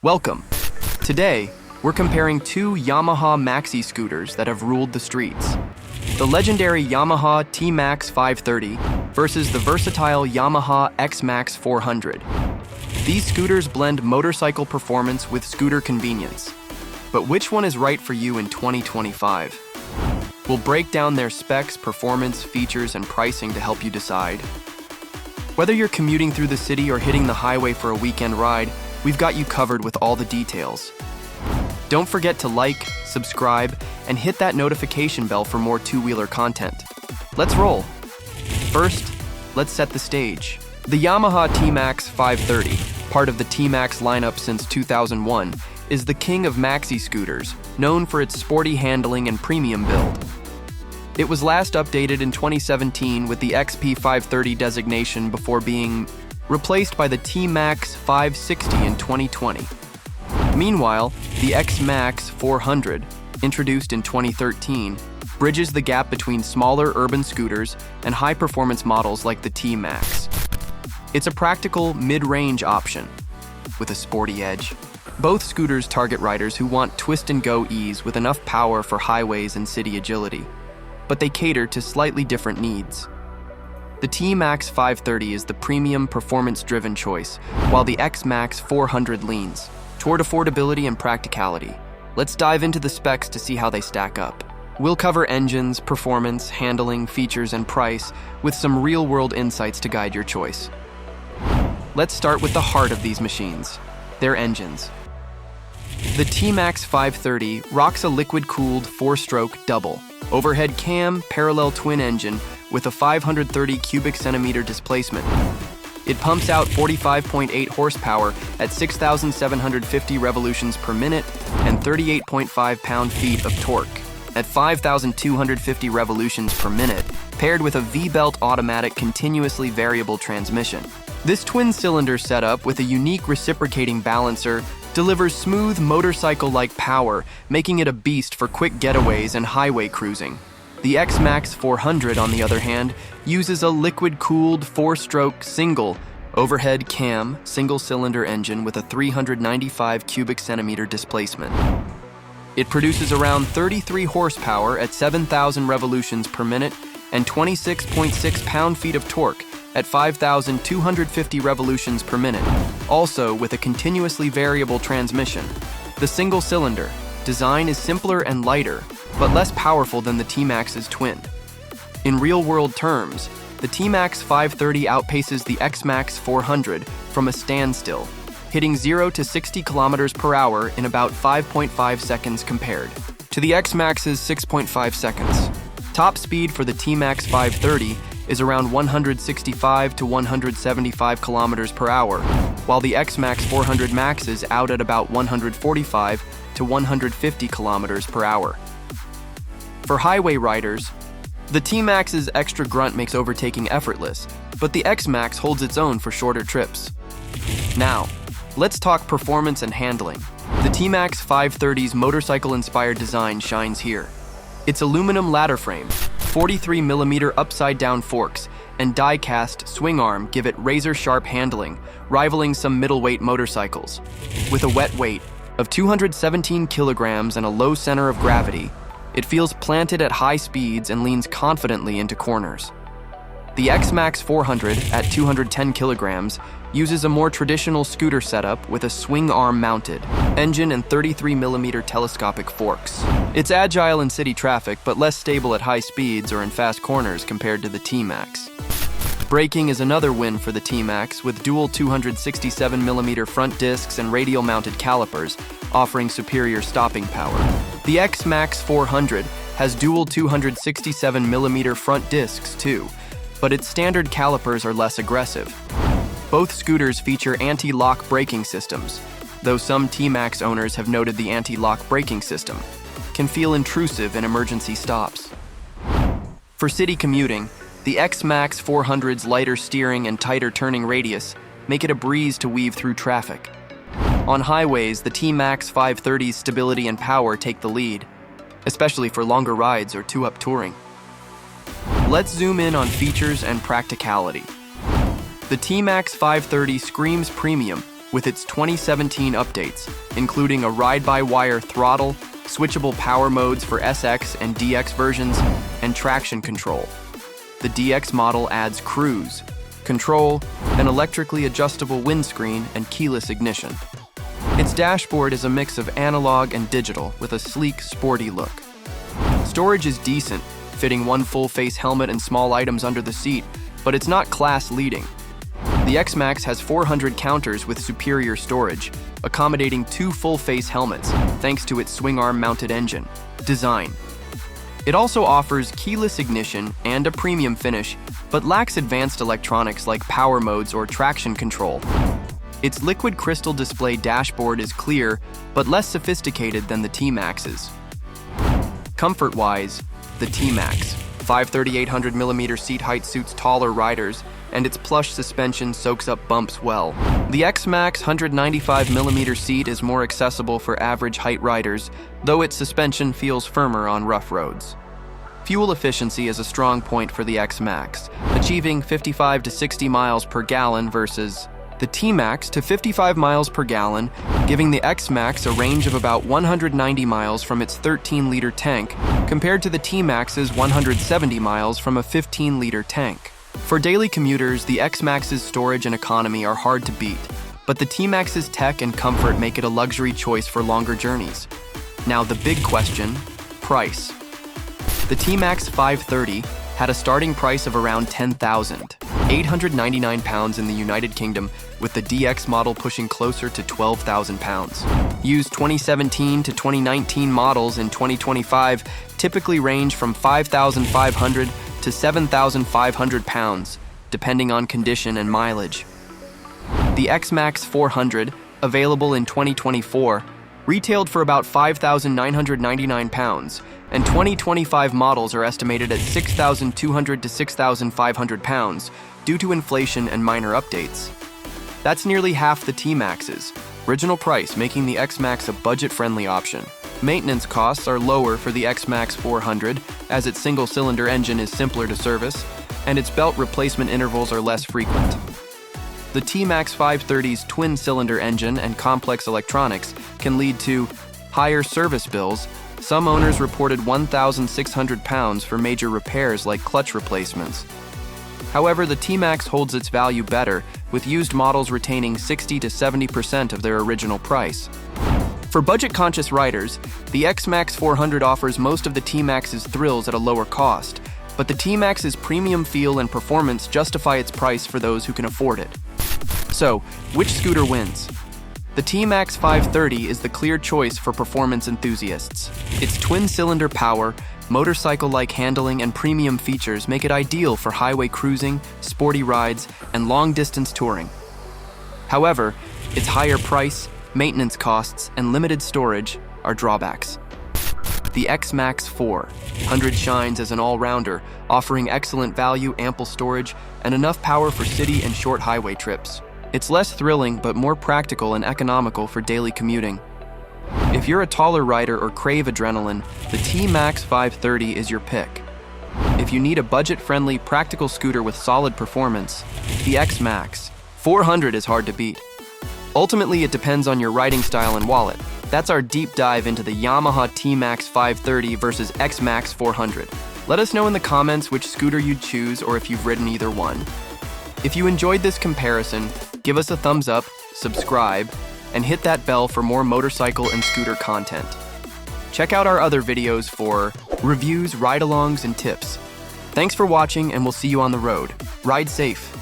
Welcome. Today, we're comparing two Yamaha maxi-scooters that have ruled the streets. The legendary Yamaha TMAX 530 versus the versatile Yamaha XMAX 400. These scooters blend motorcycle performance with scooter convenience. But which one is right for you in 2025? We'll break down their specs, performance, features, and pricing to help you decide. Whether you're commuting through the city or hitting the highway for a weekend ride, we've got you covered with all the details. Don't forget to like, subscribe, and hit that notification bell for more two-wheeler content. Let's roll. First, let's set the stage. The Yamaha TMAX 530, part of the TMAX lineup since 2001, is the king of maxi scooters, known for its sporty handling and premium build. It was last updated in 2017 with the XP 530 designation before being replaced by the TMAX 560 in 2020. Meanwhile, the XMAX 400, introduced in 2013, bridges the gap between smaller urban scooters and high-performance models like the TMAX. It's a practical mid-range option with a sporty edge. Both scooters target riders who want twist-and-go ease with enough power for highways and city agility, but they cater to slightly different needs. The TMAX 530 is the premium, performance-driven choice, while the XMAX 400 leans toward affordability and practicality. Let's dive into the specs to see how they stack up. We'll cover engines, performance, handling, features, and price with some real-world insights to guide your choice. Let's start with the heart of these machines, their engines. The TMAX 530 rocks a liquid-cooled 4-stroke double overhead cam parallel twin engine with a 530 cubic centimeter displacement. It pumps out 45.8 horsepower at 6,750 revolutions per minute and 38.5 pound-feet of torque at 5,250 revolutions per minute, paired with a V-belt automatic continuously variable transmission. This twin-cylinder setup with a unique reciprocating balancer delivers smooth motorcycle-like power, making it a beast for quick getaways and highway cruising. The XMAX 400, on the other hand, uses a liquid-cooled 4-stroke single overhead cam single-cylinder engine with a 395 cubic centimeter displacement. It produces around 33 horsepower at 7,000 revolutions per minute and 26.6 pound-feet of torque at 5,250 revolutions per minute, also with a continuously variable transmission. The single-cylinder design is simpler and lighter, but less powerful than the TMAX's twin. In real-world terms, the TMAX 530 outpaces the XMAX 400 from a standstill, hitting 0 to 60 kilometers per hour in about 5.5 seconds compared to the XMAX's 6.5 seconds. Top speed for the TMAX 530 is around 165 to 175 kilometers per hour, while the XMAX 400 maxes out at about 145 to 150 kilometers per hour. For highway riders, the TMAX's extra grunt makes overtaking effortless, but the XMAX holds its own for shorter trips. Now, let's talk performance and handling. The TMAX 530's motorcycle-inspired design shines here. Its aluminum ladder frame, 43mm upside-down forks, and die-cast swing arm give it razor-sharp handling, rivaling some middleweight motorcycles. With a wet weight of 217 kilograms and a low center of gravity, it feels planted at high speeds and leans confidently into corners. The XMAX 400, at 210 kilograms, uses a more traditional scooter setup with a swing arm mounted engine and 33mm telescopic forks. It's agile in city traffic, but less stable at high speeds or in fast corners compared to the TMAX. Braking is another win for the TMAX, with dual 267mm front discs and radial mounted calipers, offering superior stopping power. The XMAX 400 has dual 267mm front discs too, but its standard calipers are less aggressive. Both scooters feature anti-lock braking systems, though some TMAX owners have noted the anti-lock braking system can feel intrusive in emergency stops. For city commuting, the XMAX 400's lighter steering and tighter turning radius make it a breeze to weave through traffic. On highways, the TMAX 530's stability and power take the lead, especially for longer rides or two-up touring. Let's zoom in on features and practicality. The TMAX 530 screams premium with its 2017 updates, including a ride-by-wire throttle, switchable power modes for SX and DX versions, and traction control. The DX model adds cruise, control, an electrically adjustable windscreen, and keyless ignition. Its dashboard is a mix of analog and digital with a sleek, sporty look. Storage is decent, fitting one full-face helmet and small items under the seat, but it's not class-leading. The XMAX has 400 counters with superior storage, accommodating 2 full-face helmets thanks to its swing-arm-mounted engine. Design. It also offers keyless ignition and a premium finish, but lacks advanced electronics like power modes or traction control. Its liquid crystal display dashboard is clear, but less sophisticated than the TMAX's. Comfort-wise, the TMAX 538mm seat height suits taller riders, and its plush suspension soaks up bumps well. The XMAX 195mm seat is more accessible for average height riders, though its suspension feels firmer on rough roads. Fuel efficiency is a strong point for the XMAX, achieving 55 to 60 miles per gallon versus the TMAX to 55 miles per gallon, giving the XMAX a range of about 190 miles from its 13-liter tank, compared to the TMAX's 170 miles from a 15-liter tank. For daily commuters, the XMAX's storage and economy are hard to beat, but the TMAX's tech and comfort make it a luxury choice for longer journeys. Now the big question, price. The TMAX 530 had a starting price of around £10,899 in the United Kingdom, with the DX model pushing closer to £12,000. Used 2017 to 2019 models in 2025 typically range from £5,500 to £7,500, depending on condition and mileage. The XMAX 400, available in 2024, retailed for about £5,999, and 2025 models are estimated at £6,200 to £6,500 due to inflation and minor updates. That's nearly half the TMAX's original price, making the XMAX a budget-friendly option. Maintenance costs are lower for the XMAX 400, as its single-cylinder engine is simpler to service, and its belt replacement intervals are less frequent. The TMAX 530's twin-cylinder engine and complex electronics can lead to higher service bills. Some owners reported £1,600 for major repairs like clutch replacements. However, the TMAX holds its value better, with used models retaining 60 to 70% of their original price. For budget-conscious riders, the XMAX 400 offers most of the TMAX's thrills at a lower cost, but the TMAX's premium feel and performance justify its price for those who can afford it. So, which scooter wins? The TMAX 530 is the clear choice for performance enthusiasts. Its twin-cylinder power, motorcycle-like handling, and premium features make it ideal for highway cruising, sporty rides, and long-distance touring. However, its higher price, maintenance costs, and limited storage are drawbacks. The XMAX 400 shines as an all-rounder, offering excellent value, ample storage, and enough power for city and short highway trips. It's less thrilling but more practical and economical for daily commuting. If you're a taller rider or crave adrenaline, the TMAX 530 is your pick. If you need a budget-friendly, practical scooter with solid performance, the XMAX 400 is hard to beat. Ultimately, it depends on your riding style and wallet. That's our deep dive into the Yamaha TMAX 530 versus XMAX 400. Let us know in the comments which scooter you'd choose or if you've ridden either one. If you enjoyed this comparison, give us a thumbs up, subscribe, and hit that bell for more motorcycle and scooter content. Check out our other videos for reviews, ride-alongs, and tips. Thanks for watching, and we'll see you on the road. Ride safe.